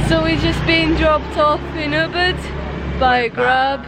So we've just been dropped off in Ubud by a Grab.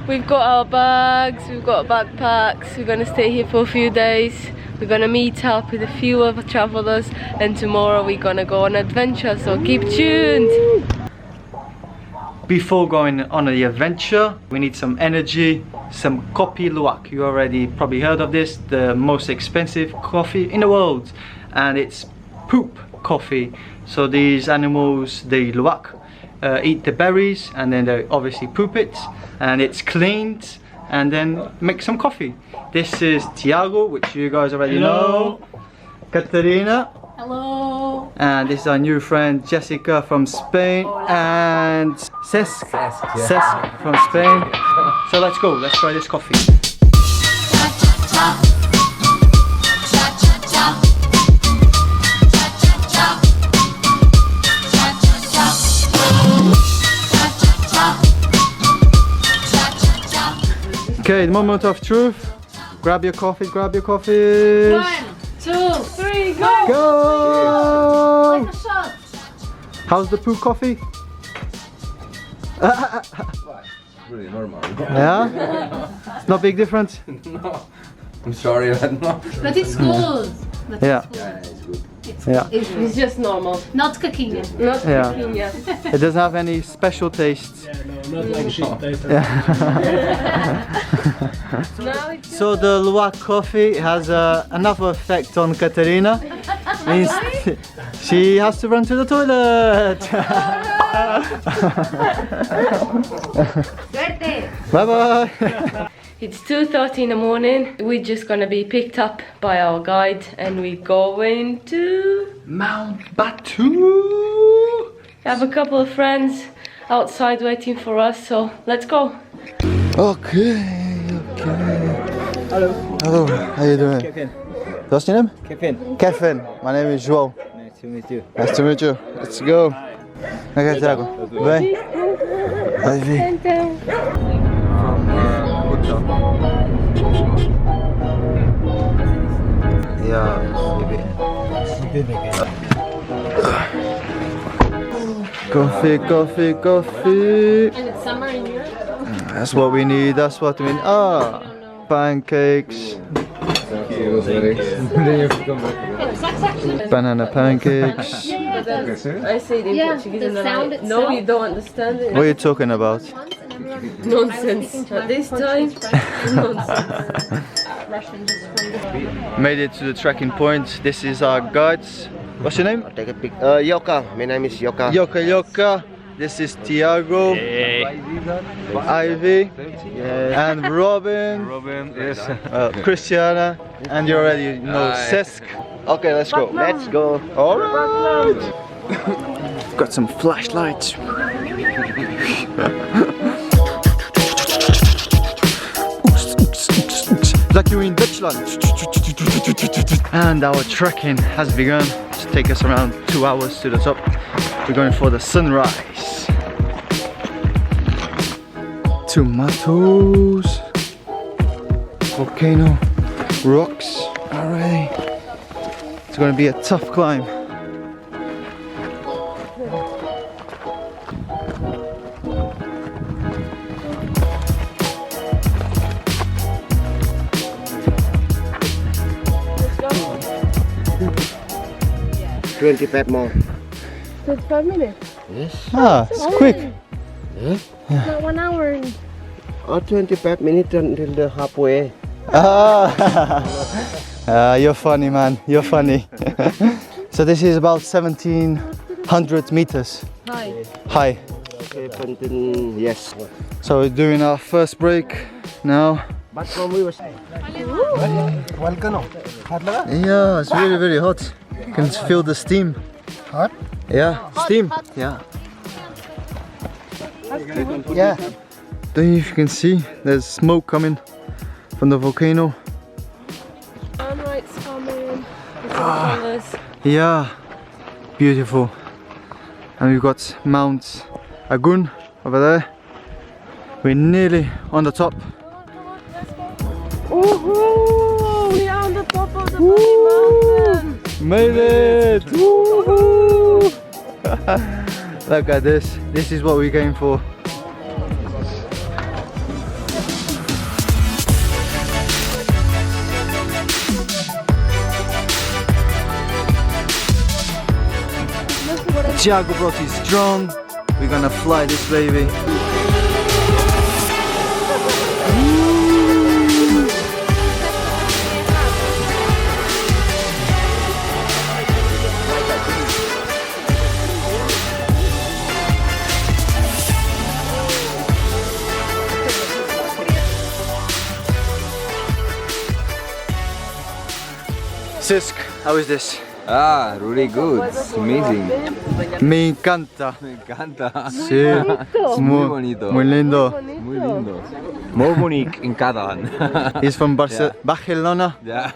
We've got our bags, we've got backpacks, we're gonna stay here for a few days. We're gonna meet up with a few other travelers and tomorrow we're gonna go on adventure, so keep tuned! Before going on the adventure, we need some energy, some kopi luwak. You already probably heard of this, the most expensive coffee in the world. And it's poop coffee. So these animals, they luwak, eat the berries and then they obviously poop it. And it's cleaned and then make some coffee. This is Tiago, which you guys already know. Katerina. Hello! And this is our new friend Jessica from Spain. Hola. And Cesc from Spain. So let's go, let's try this coffee. Okay, the moment of truth. Grab your coffee, grab your coffee. 1, 2, 3, go! Go! Like a shot! How's the poop coffee? Really normal. Yeah? It's not big difference? No. I'm sorry, but no. But it's good. But Yeah. Yeah, it's good. Yeah. It's just normal. not cooking. Not Yeah. cooking yet. It doesn't have any special tastes. Not like shit taste. Now it's So the luwak coffee has another effect on Katerina. Means she has to run to the toilet. Bye bye. It's 2:30 in the morning. We're just gonna be picked up by our guide and we're going to Mount Batur. have a couple of friends outside waiting for us, so let's go. Okay. Hello. Hello, how you doing? Kevin. What's your name? Kevin. Kevin. My name is João. Nice to meet you. Nice to meet you. Let's go. Okay, Tiago. Bem. Vai vir. Yeah, coffee, coffee, coffee. And it's summer in Europe? That's what we need. That's what we need. Ah, pancakes. Banana pancakes. I say it in Portuguese and then sound no, itself. you don't understand it. What are you talking about? Nonsense. At this time, nonsense. Made it to the trekking point. This is our guides. What's your name? Take a pic. Yoka. My name is Yoka. Yoka Yoka. This is Tiago. Ivy. And Robin. Robin, yes. Christiana. And you already know Cesc. Okay, let's go. Let's go. Alright. Got some flashlights. Like you're in Dutchland. And our trekking has begun. It's take us around 2 hours to the top. We're going for the sunrise. Tomatoes. Volcano. Rocks. Alright. It's going to be a tough climb. Yeah. 25 more. 25 minutes. Yes. Ah, it's quick. Not 1 hour. Or 25 minutes until the halfway. Ah, you're funny, man. You're funny. So this is about 1700 meters Hi. high. Yes. So we're doing our first break now. But from we was Volcano. Yeah, it's really, very hot. You can feel the steam. Hot? Yeah, steam. Yeah. Yeah. Don't know if you can see, there's smoke coming from the volcano. Sunlight's coming. It's colours. Yeah, beautiful. And we've got Mount Agung over there. We're nearly on the top. Woohoo! We are on the top of the Bali mountain. Made it! Woohoo! Look at this. This is what we're going for. Thiago brought his drone. We're gonna fly this baby. Sisk, how is this? Ah, really good. It's amazing. Me encanta. Me encanta. Sí. Muy bonito. Muy lindo. Muy lindo. Muy bonito in Catalan. He's from Yeah. Barcelona. Yeah.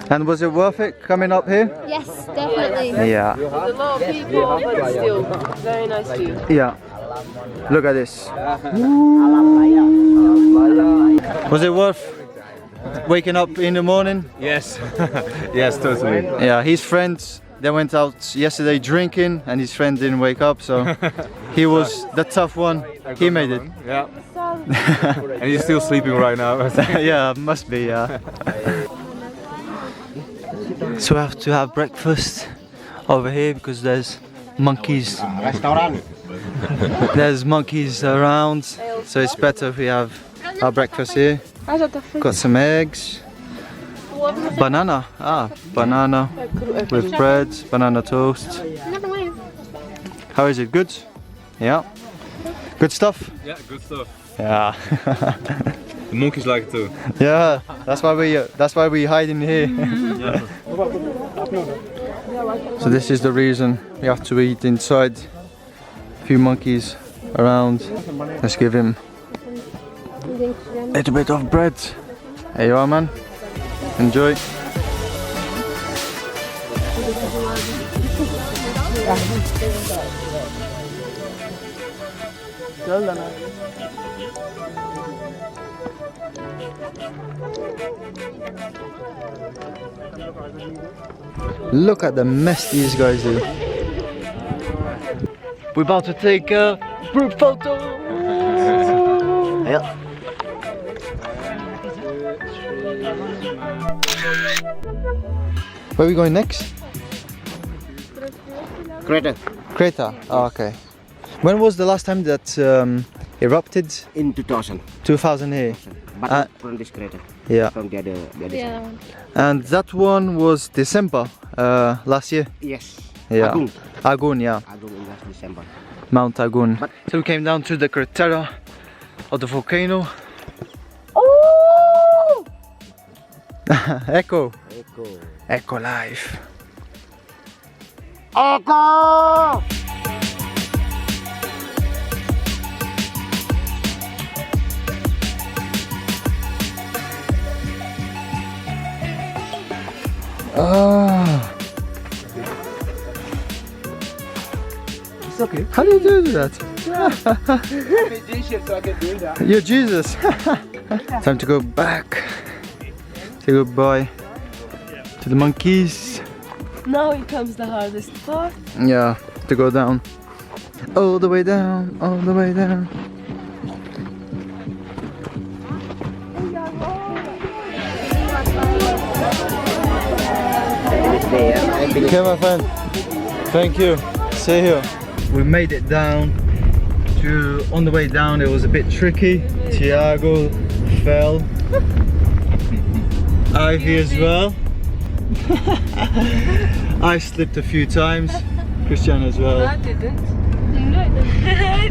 And was it worth it coming up here? Yes, definitely. Yeah. There's a lot of people, but still, very nice view. Yeah. Look at this. Was it worth waking up in the morning? Yes, yes, totally. Yeah, his friends, they went out yesterday drinking and his friend didn't wake up, so he was the tough one. He made it. Yeah. And he's still sleeping right now. Yeah, must be, yeah. So we have to have breakfast over here because there's monkeys. There's monkeys around, so it's better if we have our breakfast here. Got some eggs. Banana, banana with bread, banana toast. How is it? Good? Yeah. Good stuff? Yeah, good stuff. Yeah. The monkeys like it too. Yeah, that's why we hide in here. So this is the reason we have to eat inside. A few monkeys around. Let's give him a little bit of bread. There you are, man. Enjoy. Look at the mess these guys do. We're about to take a group photo. Yeah. Where are we going next? Crater Creta. Oh, okay. When was the last time that erupted? in 2000. 2000 here. But Uh, not from this crater. Yeah. From the other side. And that one was December last year. Yes. Yeah. Agung. Agung, yeah. Agung in last December. Mount Agung. But- So we came down to the crater of the volcano. Oh! Echo. Echo. Echo life. Echo! Ah. It's okay. How do you do that? You're Jesus. Time to go back. Say goodbye to the monkeys. Now it comes the hardest part. Yeah, to go down. All the way down, all the way down. Okay, my friend. Thank you. See you. We made it down. On the way down, it was a bit tricky. Thiago fell. Ivy as well. I slipped a few times. Christian as well. I didn't.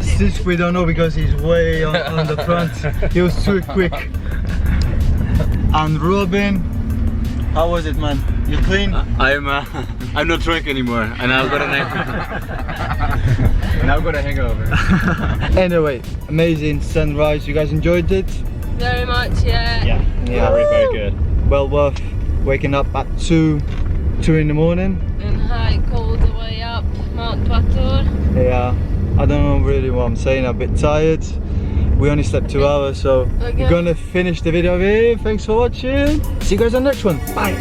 Since we don't know because he's way on the front. He was too quick. And Robin, how was it, man? You clean? I'm not drunk anymore, and I've got now I've got a hangover. Anyway, amazing sunrise. You guys enjoyed it? Very much, yeah. Yeah, very good. Well worth waking up at 2 in the morning. And hike all the way up Mount Batur. Yeah, I don't know really what I'm saying. I'm a bit tired. We only slept 2 hours, so Okay. we're gonna finish the video here. Thanks for watching. See you guys on the next one. Bye.